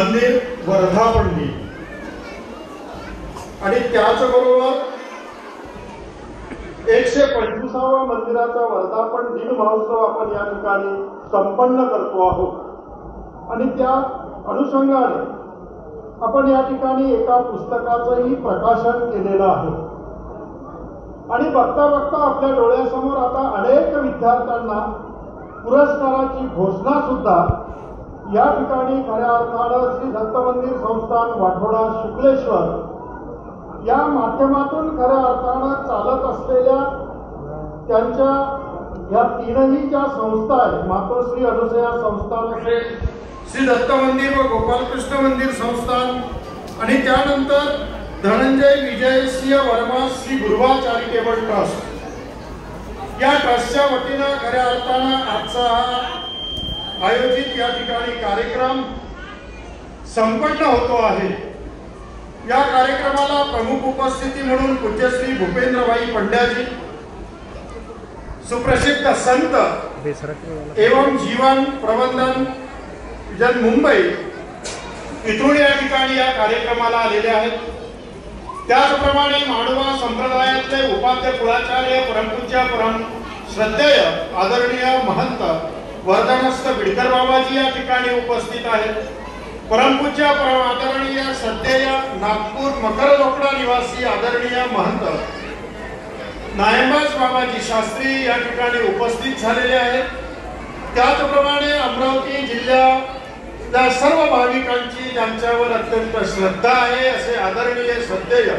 मंदिर वर्धापन दिन आणि त्याचबरोबर 125वा मंदिराचा वर्धापन दिन महोत्सव आपण या ठिकाणी संपन्न करतो आहोत आणि त्या अनुषंगाने आपण या ठिकाणी एका पुस्तकाचंही प्रकाशन केलेलं आहे आणि बघता बघता आपल्या डोळ्यासमोर आता अनेक विद्यार्थ्यांना पुरस्काराची घोषणा सुद्धा या ठिकाणी खऱ्या अर्थानं श्री दत्त मंदिर संस्थान वाठोडा शुक्लेश्वर या माध्यमातून खऱ्या अर्थानं चालत असलेल्या त्यांच्या या तीनही ज्या संस्था आहेत, मातोश्री अनुसया संस्थान असेल, श्री दत्त मंदिर व गोपालकृष्ण मंदिर संस्थान आणि त्यानंतर धनंजय विजय सिंह वर्मा श्री गुरुवा चॅरिटेबल ट्रस्ट या ट्रस्टच्या वतीनं खऱ्या अर्थानं आजचा हा आयोजित या ठिकाणी कार्यक्रम संपन्न होतो आहे। या कार्यक्रमाला प्रमुख उपस्थिती म्हणून पूज्यश्री भूपेंद्रभाई पंड्याजी, सुप्रसिद्ध संत एवं जीवन प्रबंधन जन मुंबई इथून या ठिकाणी या कार्यक्रमाला आलेले आहेत। त्याचप्रमाणे मांडवा संप्रदायातले उपाध्य कुलाचार्य परमपूज्य परम श्रद्धेय आदरणीय महंत वर्धनस्थ बिडकर बाबाजी या ठिकाणी उपस्थित आहेत। परमपूज्य परम आदरणीय श्रद्धेय नागपूर मकरलोकडा निवासी आदरणीय महंत नायंबाज बाबाजी शास्त्री या ठिकाणी उपस्थित झालेले आहेत। त्याचप्रमाणे अमरावती जिल्ह्याच्या सर्व भाविकांची ज्यांच्यावर अत्यंत श्रद्धा आहे असे आदरणीय श्रद्धेय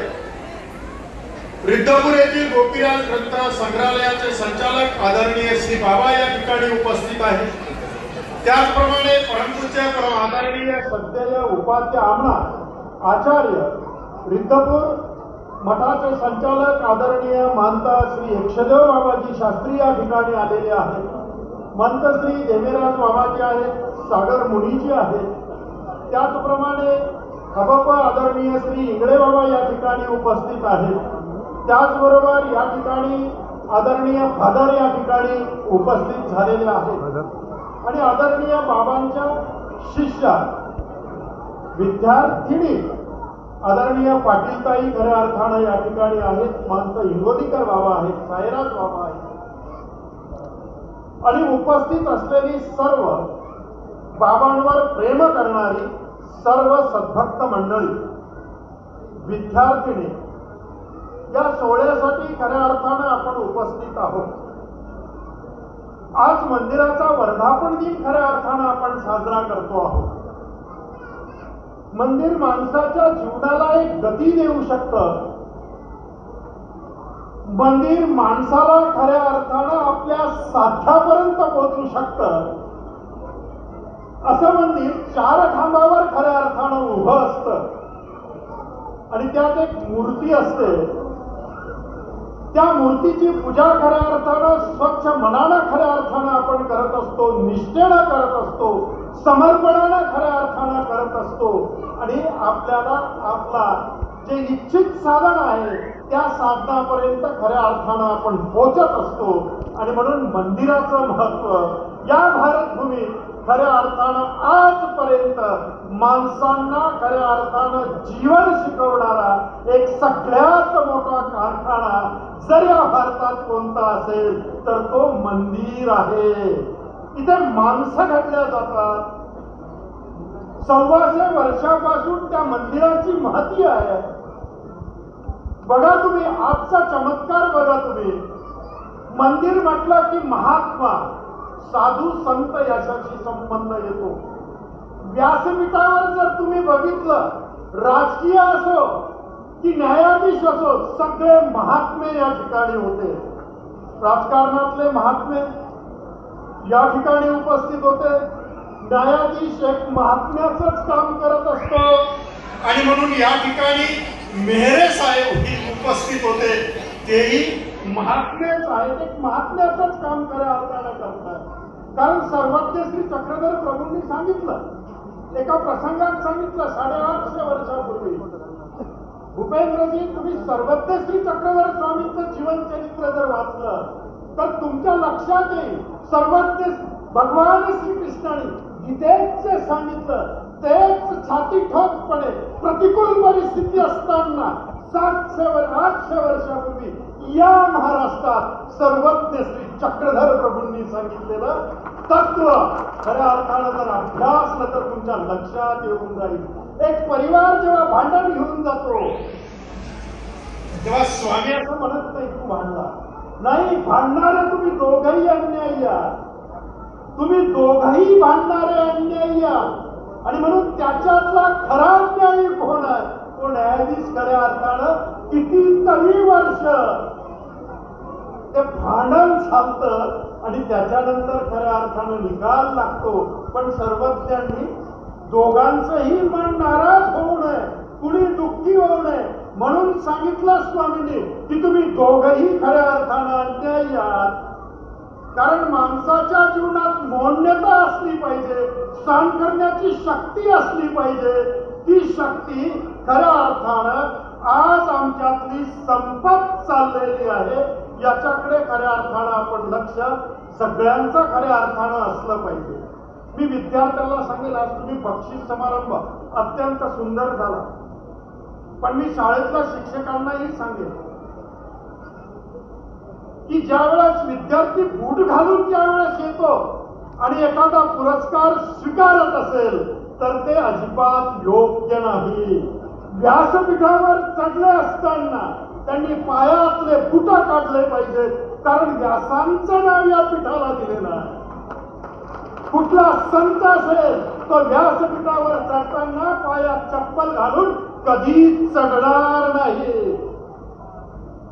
रिद्धपूर येथील गोपीराज ग्रंथ संग्रहालयाचे संचालक आदरणीय श्री बाबा या ठिकाणी उपस्थित आहेत। त्याचप्रमाणे परमपूज्य परम आदरणीय श्रद्धेय उपाध्य आमना आचार्य रिद्धपूर मठाचे संचालक आदरणीय महंत श्री यक्षदेव बाबाजी शास्त्री या ठिकाणी आलेले आहेत। महंत श्री देमेराज बाबाजी आहेत, सागर मुनीजी आहेत। त्याचप्रमाणे हबप आदरणीय श्री इंगळे बाबा या ठिकाणी उपस्थित आहेत। त्याचबरोबर या ठिकाणी आदरणीय फादर या ठिकाणी उपस्थित झालेले आहेत आणि आदरणीय बाबांच्या शिष्य विद्यार्थिनी आदरणीय पाटीलताई खऱ्या अर्थानं या ठिकाणी आहेत। महंत इंगोलीकर बाबा आहेत, सायराज बाबा आहेत आणि उपस्थित असलेली सर्व बाबांवर प्रेम करणारी सर्व सद्भक्त मंडळी विद्यार्थिनी या सोहळ्यासाठी खऱ्या अर्थानं आपण उपस्थित आहोत। आज मंदिराचा वर्धापन दिन खऱ्या अर्थानं आपण साजरा करतो आहोत। मंदिर माणसाच्या जीवनाला एक गती देऊ शकतं। मंदिर माणसाला खऱ्या अर्थानं आपल्या साध्यापर्यंत पोहोचू शकतं। असं मंदिर 4 खांबावर खऱ्या अर्थानं उभं असतं आणि त्यात एक मूर्ती असते। त्या मूर्तीची पूजा खऱ्या अर्थानं स्वच्छ मनानं खऱ्या अर्थानं आपण करत असतो, निष्ठेनं करत असतो, समर्पणानं खऱ्या अर्थानं करत असतो आणि आपल्याला आपला जे इच्छित साधन आहे त्या साधनापर्यंत खऱ्या अर्थानं आपण पोहोचत असतो आणि म्हणून मंदिराचं महत्व या भारतभूमीत खऱ्या अर्थानं आजपर्यंत माणसांना खऱ्या अर्थानं जीवन शिकवणारा एक सगळ्यात मोठा कारखाना जर या भारतात कोणता असेल तर तो मंदिर आहे। इथे माणसं घडल्या जातात। 125 वर्षापासून त्या मंदिराची महती आहे। बघा तुम्ही आजचा चमत्कार बघा तुम्ही, मंदिर म्हटलं की महात्मा साधू संत याच्याशी संबंध येतो। व्यासपीठावर जर तुम्ही बघितलं, राजकीय असो की न्यायाधीश असो, सगळे महात्मे या ठिकाणी होते। राजकारणातले महात्मे या ठिकाणी उपस्थित होते। न्यायाधीश एक महात्म्याचंच काम करत असतो आणि म्हणून या ठिकाणी मेहरे साहेब उपस्थित होते, तेही महात्मेच आहेत, एक महात्म्याचंच काम खऱ्या अर्थानं करतात। कारण सर्वज्ञ श्री चक्रधर प्रभूंनी सांगितलं, एका प्रसंगात सांगितलं 850 वर्षापूर्वी, भूपेंद्रजी तुम्ही सर्वज्ञ श्री चक्रधर स्वामींचं जीवन चरित्र जर वाचलं तर तुमच्या लक्षात येईल सर्वज्ञ भगवान श्रीकृष्णाने गीतेचे सांगितलं तेच छाती ठोकपणे प्रतिकूल परिस्थिती असताना 800 वर्षापूर्वी या महाराष्ट्रात सर्वज्ञ श्री चक्रधर प्रभूंनी सांगितलेलं तत्व खऱ्या अर्थानं जर अभ्यासलं तर तुमच्या लक्षात येऊन जाईल. एक परिवार जेव्हा भांडण घेऊन जातो तेव्हा स्वामी असं म्हणत नाही तू भांडला नाही, भांडणारे तुम्ही दोघंही अन्यायी आहात, तुम्ही दोघंही भांडणारे अन्यायी आहात. आणि म्हणून त्याच्यातला खरा न्यायी कोण आहे? तो न्यायाधीश खऱ्या अर्थानं कितीतरी वर्ष ते भांडण चालतं आणि त्याच्यानंतर खऱ्या अर्थानं निकाल लागतो. पण सर्वज्ञांनी दोघांचंही मन नाराज होऊ नये, कुणी दुःखी होऊ नये म्हणून सांगितलं स्वामींनी की तुम्ही दोघंही खऱ्या अर्थानं अन्यायी आहात. कारण माणसाच्या जीवनात मौन्यता असली पाहिजे, सहन करण्याची शक्ती असली पाहिजे. ती शक्ती खऱ्या अर्थानं आज आमच्यातली संपत चाललेली आहे. याच्याकडे खऱ्या अर्थानं आपण लक्ष सगळ्यांचं खऱ्या अर्थानं असलं पाहिजे. मी विद्यार्थ्याला सांगेल, आज तुम्ही बक्षीस समारंभ अत्यंत सुंदर झाला, पण मी शाळेतल्या शिक्षकांनाही सांगेल की ज्या वेळेस विद्यार्थी बूट घालून ज्या वेळेस येतो आणि एखादा पुरस्कार स्वीकारत असेल तर ते अजिबात योग्य नाही. व्यासपीठावर चढले असताना त्यांनी पायातले बूट काढले पाहिजेत, कारण व्यासांचं नाव या पीठाला दिलेलं आहे. कुठला संत असेल तो व्यासपीठावर चढताना पायात चप्पल घालून कधीच चढणार नाही.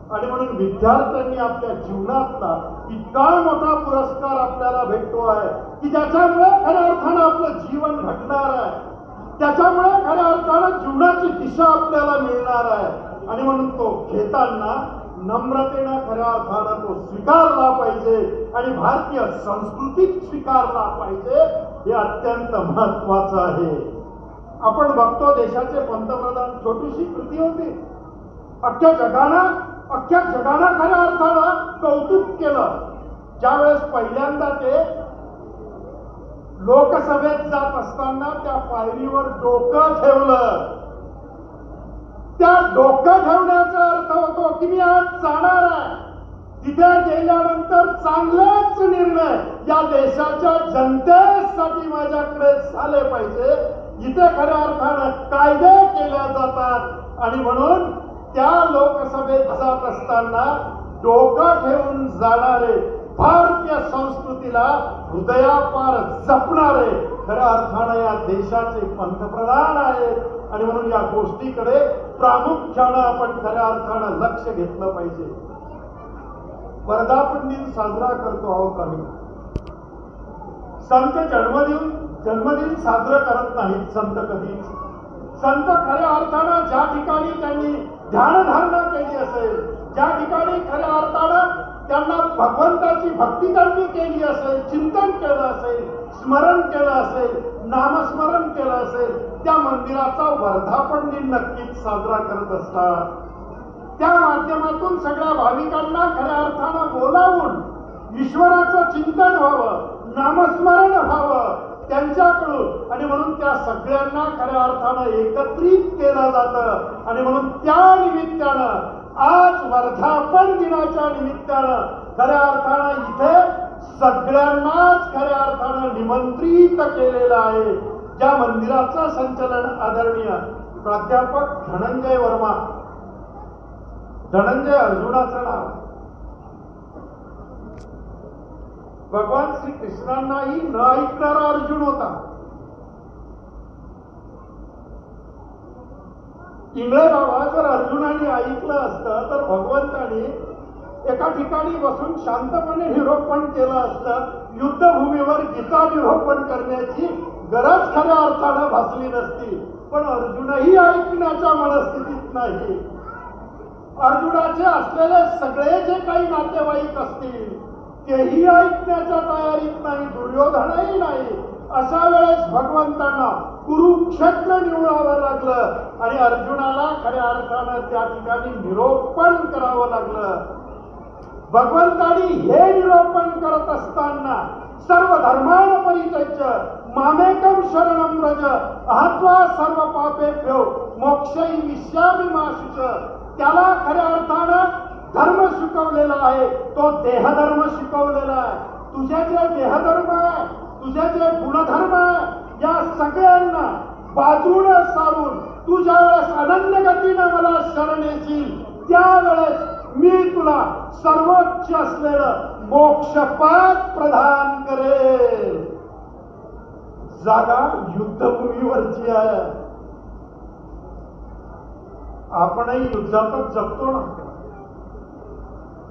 आणि म्हणून विद्यार्थ्यांनी आपल्या जीवनातला इतका मोठा पुरस्कार आपल्याला भेटतो आहे की ज्याच्यामुळे खऱ्या अर्थानं आपलं जीवन घडणार आहे, त्याच्यामुळे खऱ्या अर्थानं जीवनाची दिशा आपल्याला मिळणार आहे. आणि म्हणून तो घेताना नम्रतेनं खऱ्या अर्थानं तो स्वीकारला पाहिजे आणि भारतीय संस्कृतीत स्वीकारला पाहिजे. हे अत्यंत महत्वाचं आहे. आपण बघतो देशाचे पंतप्रधान, छोटीशी कृती होती, अख्ख्या जगानं खऱ्या अर्थानं कौतुक केलं. ज्यावेळेस पहिल्यांदा ते लोकसभेत जात असताना त्या पायरीवर डोकं ठेवलं. त्या डोकं ठेवण्याचा अर्थ होतो की मी आज जाणार आहे, तिथे गेल्यानंतर चांगलेच निर्णय या देशाच्या जनतेसाठी माझ्याकडे झाले पाहिजे. इथे खऱ्या अर्थानं कायदे केल्या जातात आणि म्हणून त्या लोकसभेत जात असताना डोकं ठेवून जाणारे, भारतीय संस्कृतीला हृदयापार जपणारे खऱ्या अर्थानं या देशाचे पंतप्रधान आहेत. आणि म्हणून या गोष्टीकडे प्रामुख्यानं आपण खऱ्या अर्थानं लक्ष घेतलं पाहिजे. वर्धापन दिन साजरा करतो आहोत आम्ही. संत जन्मदिन साजरं करत नाहीत संत कधीच. संत खऱ्या अर्थानं ज्या ठिकाणी त्यांनी ध्यानधारणा केली असेल, ज्या ठिकाणी खऱ्या अर्थानं त्यांना भगवंताची भक्ती त्यांनी केली असेल, चिंतन केलं असेल, स्मरण केलं असेल, नामस्मरण केलं असेल, त्या मंदिराचा वर्धापन दिन नक्कीच साजरा करत असतात. त्या माध्यमातून सगळ्या भाविकांना खऱ्या अर्थानं बोलावून ईश्वराचं चिंतन व्हावं, नामस्मरण व्हावं त्यांच्याकडून. आणि म्हणून त्या सगळ्यांना खऱ्या अर्थानं एकत्रित केलं जातं. आणि म्हणून त्या निमित्तानं आज वर्धापन दिनाच्या निमित्तानं खऱ्या अर्थानं इथे सगळ्यांनाच खऱ्या अर्थानं निमंत्रित केलेलं आहे. ज्या मंदिराचं संचलन आदरणीय प्राध्यापक धनंजय वर्मा, धनंजय अर्जुनाचं नाव, भगवान श्री कृष्णांनाही न ऐकणारा अर्जुन होता. इंगळे बाबा जर अर्जुनाने ऐकलं असतं तर भगवंतानी एका ठिकाणी बसून शांतपणे निरोपण केलं असतं. युद्धभूमीवर गीता निरोपण करण्याची गरज खऱ्या अर्थानं भासली नसती. पण अर्जुनही ऐकण्याच्या मनस्थितीत नाही. अर्जुनाचे असलेले सगळे जे काही नातेवाईक असतील तेही ऐकण्याच्या तयारीत नाही, दुर्योधनही नाही. अशा वेळेस भगवंतांना कुरुक्षेत्र निवडावं लागलं आणि अर्जुनाला खऱ्या अर्थानं त्या ठिकाणी निरोपण करावं लागलं. भगवंतानी हे निरोपण करत असताना सर्व धर्मान परित्यज्य मामेकम शरणम व्रज अहत्वा सर्व पापेभ्यो मोक्षई विश्यामी मा शुच. त्याला खऱ्या अर्थानं धर्म शिकवलेला आहे, तो देहधर्म शिकवलेला आहे. तुझे जे देहधर्म आहे, तुझे जे गुणधर्म आहे, या सगळ्यांना बाजूने सारून तू ज्या वेळेस अनन्य गतीनं मला शरण येशील त्यावेळेस मी तुला सर्वोच्च असलेलं मोक्षपद प्रदान करेल. जागा युद्धभूमीवरची आहे. आपणही युद्धातच जगतो ना.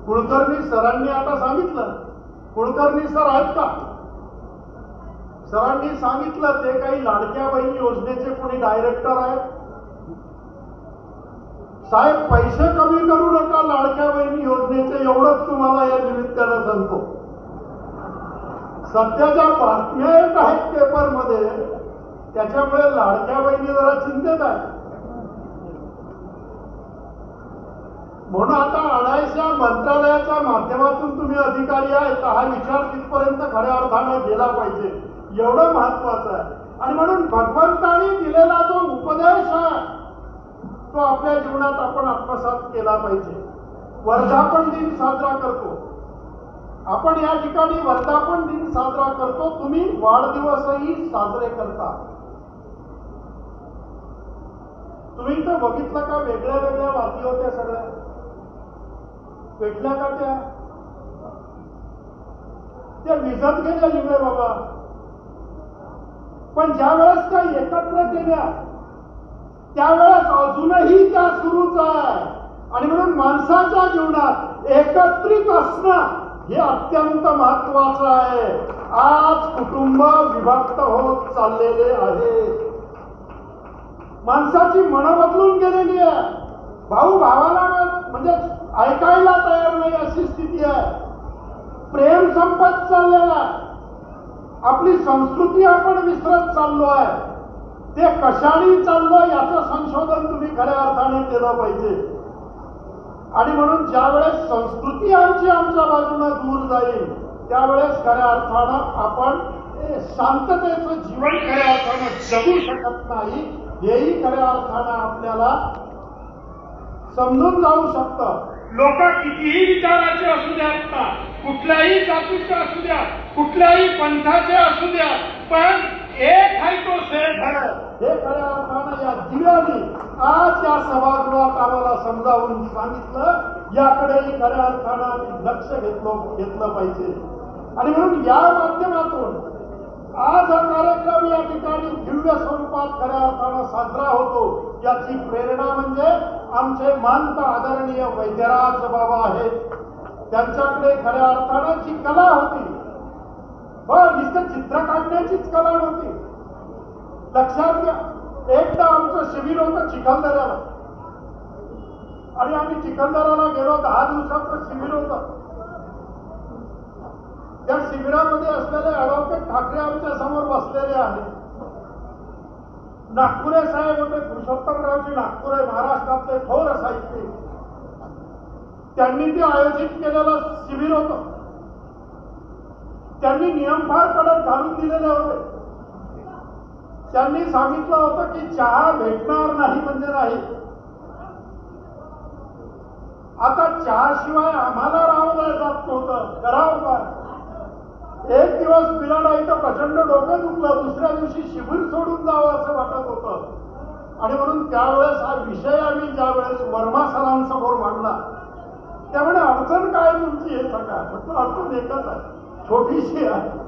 कुलकर्णी सरांनी आता सांगितलं, कुलकर्णी सर आहेत का? सरांनी सांगितलं ते काही लाडक्या बहीण योजनेचे कोणी डायरेक्टर आहेत. साहेब पैसे कमी करू नका लाडक्या बहीण योजनेचे, एवढंच तुम्हाला या निमित्तानं सांगतो. सध्याच्या बातम्या येत आहेत पेपरमध्ये, त्याच्यामुळे लाडक्या बहिणी जरा चिंतेत आहेत. म्हणून आता आणायच्या मंत्रालयाच्या माध्यमातून तुम्ही अधिकारी आहेत, हा विचार तिथपर्यंत खऱ्या अर्थानं गेला पाहिजे, एवढं महत्वाचं आहे. आणि म्हणून भगवंतांनी दिलेला जो उपदेश आहे तो आपल्या जीवनात आपण आत्मसात केला पाहिजे. वर्धापन दिन साजरा करतो आपण, या ठिकाणी वर्धापन दिन साजरा करतो. तुम्ही वाढदिवसही साजरे करता. तुम्ही तर बघितलं का वेगळ्या वेगळ्या वाती होत्या, सगळ्या भेटल्या का? त्या विजत गेल्या लिहिले बाबा. पण ज्या वेळेस त्या एकत्र केल्या त्यावेळेस अजूनही त्या सुरूच आहे. आणि म्हणून माणसाच्या जीवनात एकत्रित असणं हे अत्यंत महत्वाचं आहे. आज कुटुंब विभक्त होत चाललेले आहे. माणसाची मनं बदलून गेलेली आहे. भाऊ भावाला म्हणजे ऐकायला तयार नाही अशी स्थिती आहे. प्रेम संपत चाललेला आहे. आपली संस्कृती आपण विसरत चाललो आहे. ते कशाने चाललं याचं संशोधन तुम्ही खऱ्या अर्थाने केलं पाहिजे. आणि म्हणून ज्या वेळेस संस्कृती आमची आमच्या बाजूने दूर जाईल त्यावेळेस खऱ्या अर्थानं आपण शांततेचं जीवन खऱ्या अर्थानं जगू शकत नाही, हेही खऱ्या अर्थानं आपल्याला समजून जाऊ शकतं. लोक कितीही विचाराचे असू द्यात का, कुठल्याही जातीचे असू द्या, कुठल्याही पंथाचे असू द्या, पण एक आहे तो सेठ आहे. हे खऱ्या अर्थानं या दिव्याने आज या सभागृहात आम्हाला समजावून सांगितलं. याकडेही खऱ्या अर्थानं लक्ष घेतलं पाहिजे. आणि म्हणून या माध्यमातून आज हा कार्यक्रम या ठिकाणी दिव्य स्वरूपात खऱ्या अर्थानं साजरा होतो. याची प्रेरणा म्हणजे आमचे महंत आदरणीय वैद्यराज बाबा आहेत. त्यांच्याकडे खऱ्या अर्थानं जी कला होती, नुसतं चित्र काढण्याचीच कला नव्हती. लक्षात घ्या, एकदा आमचं शिबिर होतं चिखलदऱ्याला आणि आम्ही चिखलदऱ्याला गेलो. 10 दिवसाचं शिबिर होतं. त्या शिबिरामध्ये असलेले ॲडव्होकेट ठाकरे आमच्या समोर बसलेले आहेत. नागपुरे साहेब होते, पुरुषोत्तमरावजी नागपुरे, महाराष्ट्रातले थोर साहित्यिक. त्यांनी ते आयोजित केलेलं शिबिर होतं. त्यांनी नियम फार कडक घालून दिलेले होते. त्यांनी सांगितलं होतं की चहा भेटणार नाही म्हणजे नाही. आता चहाशिवाय आम्हाला राहवलं जात नव्हतं, करावं काय? एक दिवस पिला नाही तर प्रचंड डोकं दुखलं, दुसऱ्या दिवशी शिबिर सोडून जावं असं वाटत होतं. आणि म्हणून त्यावेळेस हा विषय आम्ही ज्यावेळेस वर्मा सरांसमोर मांडला त्यामुळे अडचण काय तुमची हे सांगा. म्हटलं अडचण एकच आहे, छोटीशी आहे.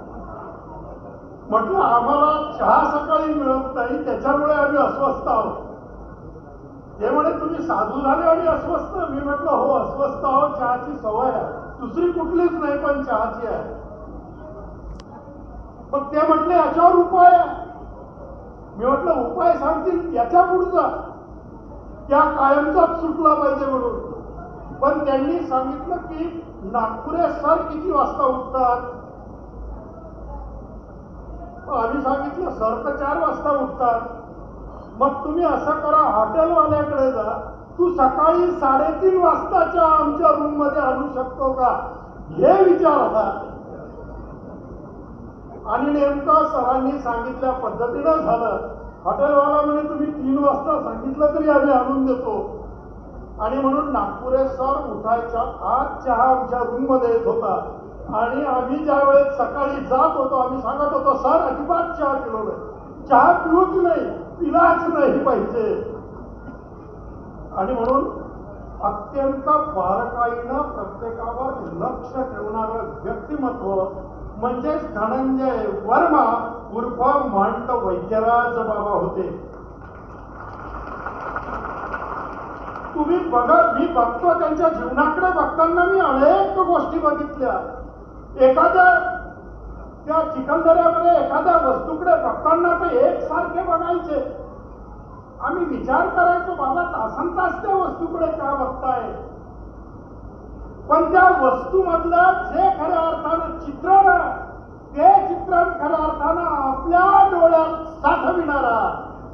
म्हटलं आम्हाला चहा सकाळी मिळत नाही त्याच्यामुळे आम्ही अस्वस्थ आहोत. ते म्हणे तुम्ही साधू झाले आणि अस्वस्थ? मी म्हटलं हो अस्वस्थ आहोत, चहाची सवय आहे, दुसरी कुठलीच नाही पण चहाची आहे. मग ते म्हटले याच्यावर उपाय आहे. मी म्हटलं उपाय सांगतील याच्या पुढचा, त्या कायमचाच सुटला पाहिजे म्हणून. पण त्यांनी सांगितलं की नागपुरे सर किती वाजता उठतात? आम्ही सांगितलं सर तर 4 वाजता उठतात. मग तुम्ही असं करा, हॉटेलवाल्याकडे जा, तू सकाळी 3:30 वाजताच्या आमच्या रूम मध्ये आणू शकतो का हे विचारला. आणि नेमकं सरांनी सांगितल्या पद्धतीनं झालं. हॉटेलवाला म्हणे तुम्ही 3 वाजता सांगितलं तरी आम्ही आणून देतो. आणि म्हणून नागपुरे सर उठायच्या आत चहा आमच्या रूम मध्ये येत होता. आणि आम्ही ज्या वेळेस सकाळी जात होतो आम्ही सांगत होतो सर अजिबात चहा पिलो नाही, चहा पिऊच नाही, पिलाच नाही पाहिजे. आणि म्हणून अत्यंत बारकाईनं प्रत्येकावर लक्ष ठेवणारं व्यक्तिमत्व म्हणजेच धनंजय वर्मा उर्फ महंत वैद्यराज बाबा होते. तुम्ही बघा, मी बघतो त्यांच्या जीवनाकडे बघताना मी अनेक गोष्टी बघितल्या. एखाद्या त्या चिखलदऱ्यामध्ये एखाद्या वस्तूकडे बघताना ते एकसारखे बघायचे. आम्ही विचार करायचो बाबा तासन तास त्या वस्तूकडे का बघताय. पण त्या वस्तूमधलं जे खऱ्या अर्थानं चित्रण ते चित्रण खऱ्या अर्थानं आपल्या डोळ्यात साठविणारा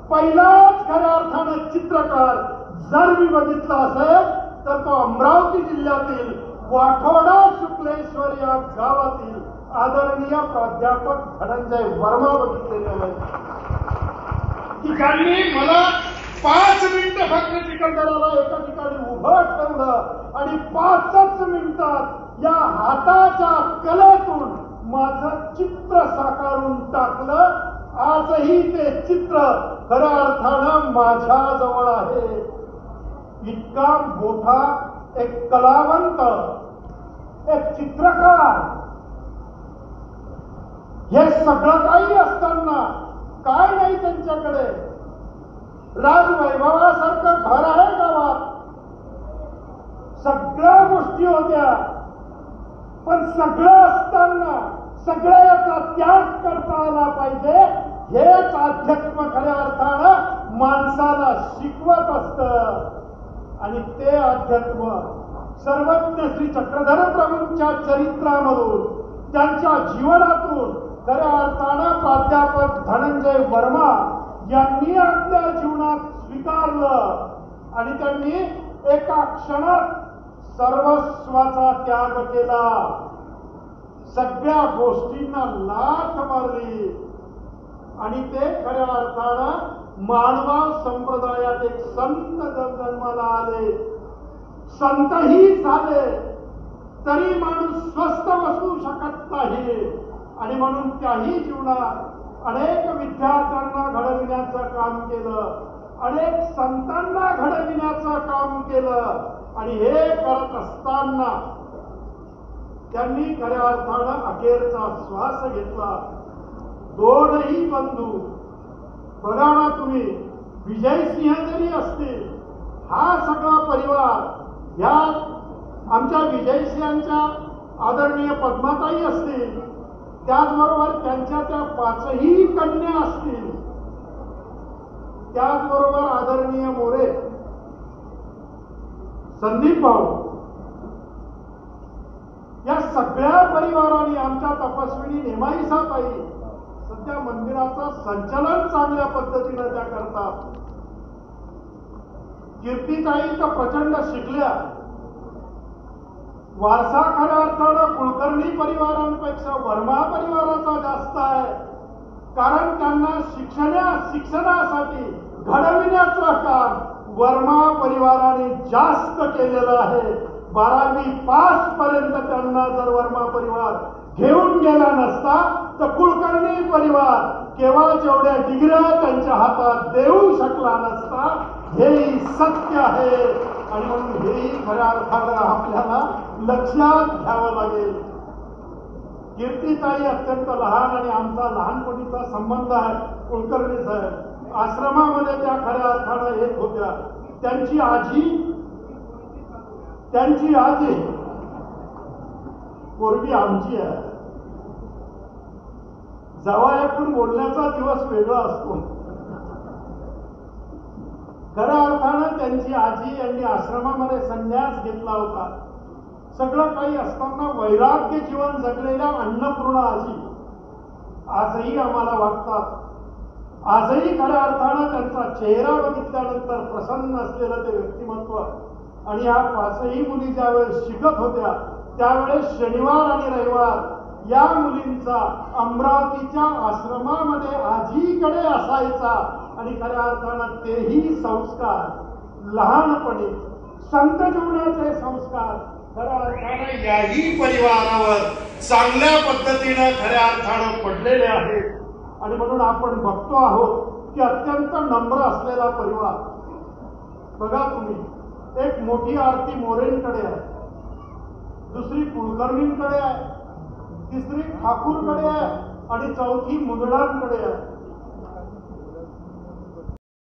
पहिलाच खऱ्या अर्थानं चित्रकार जर मी बघितला असेल तर तो अमरावती जिल्ह्यातील वाठोडा शुक्लेश्वर या गावातील आदरणीय प्राध्यापक धनंजय वर्मा बघितलेले आहेत की ज्यांनी मला 5 मिनिटं फक्त चिखलदऱ्याला एका ठिकाणी उभं ठेवलं आणि 5च मिनिटात या हाताच्या कलेतून माझं चित्र साकारून टाकलं. आजही ते चित्र खऱ्या अर्थानं माझ्या जवळ आहे. इतका मोठा एक कलावंत, एक चित्रकार, हे सगळं काही असताना काय नाही त्यांच्याकडे. राजवैभवासारखं घर आहे गावात, सगळ्या गोष्टी होत्या, पण सगळं असताना सगळ्याचा त्याग करता आला पाहिजे. हेच अध्यात्म खऱ्या अर्थानं माणसाला शिकवत असतं. आणि ते अध्यात्म सर्वज्ञ श्री चक्रधर प्रभूंच्या चरित्रामधून, त्यांच्या जीवनातून खऱ्या अर्थानं प्राध्यापक धनंजय वर्मा यांनी आपल्या जीवनात स्वीकारलं. आणि त्यांनी एका क्षणात सर्वस्वाचा त्याग केला, सगळ्या गोष्टींना लाथ मारली. आणि ते खऱ्या अर्थानं मानवा संप्रदायात एक संत जन्माला आले. संतही झाले तरी माणूस स्वस्थ बसू शकत नाही. आणि म्हणून त्याही जीवनात अनेक विद्यार्थ्यांना घडविण्याचं काम केलं, अनेक संतांना घडविण्याचं काम केलं. आणि हे करत असताना त्यांनी खऱ्या अर्थानं अखेरचा श्वास घेतला. दोनही बंधू बघा ना तुम्ही, विजयसिंह जरी असतील, हा सगळा परिवार, या आमच्या विजयसिंहांच्या आदरणीय पद्माताई असतील, त्याचबरोबर त्यांच्या त्या 5ही कन्या असतील, त्याचबरोबर आदरणीय मोरे संदीप भाऊ, या सगळ्या परिवारांनी, आमच्या तपस्विनी नेमाईसाताई सध्या मंदिराचं संचालन चांगल्या पद्धतीनं त्या करतात. कीर्तिताई तर प्रचंड शिकल्या. वारसा खऱ्या अर्थानं कुलकर्णी परिवारांपेक्षा वर्मा परिवाराचा जास्त आहे. कारण त्यांना शिक्षणासाठी घडविण्याचं काम वर्मा परिवाराने जास्त केलेलं आहे. 12वी पास पर्यंत त्यांना जर वर्मा परिवार घेऊन गेला नसता तर कुलकर्णी परिवार केवळ जेवढ्या डिग्र्या त्यांच्या हातात देऊ शकला नसता. हेही सत्य आहे. आणि म्हणून हेही खऱ्या अर्थानं आपल्याला लक्षात घ्यावं लागेल. कीर्तिताई अत्यंत लहान आणि आमचा लहानपणीचा संबंध आहे. कुलकर्णी साहेब आश्रमामध्ये त्या खऱ्या अर्थानं येत होत्या. त्यांची आजी पोरगी आमची आहे. जावयातून बोलण्याचा दिवस वेगळा असतो. खऱ्या अर्थानं त्यांची आजी यांनी आश्रमामध्ये संन्यास घेतला होता. सगळं काही असताना वैराग्य जीवन जगलेल्या अन्नपूर्णा आजी आजही आम्हाला वाटतात. आजही खऱ्या अर्थानं त्यांचा चेहरा बघितल्यानंतर प्रसन्न असलेलं ते व्यक्तिमत्व. आणि या 5ही मुली ज्यावेळेस शिकत होत्या त्यावेळेस शनिवार आणि रविवार या मुलींचा अमरावतीच्या आश्रमामध्ये आजीकडे असायचा आणि खऱ्या अर्थानं तेही संस्कार लहानपणी संत जीवनाचे संस्कार खऱ्या अर्थानं याही परिवारावर चांगल्या पद्धतीनं खऱ्या अर्थानं पडलेले आहेत. आणि म्हणून आपण बघतो आहोत की अत्यंत नम्र असलेला परिवार. बघा तुम्ही, एक मोठी आरती मोरेंकडे आहे, दुसरी कुलकर्णींकडे आहे, तिसरी ठाकूरकडे आहे आणि चौथी मुंदडांकडे आहे.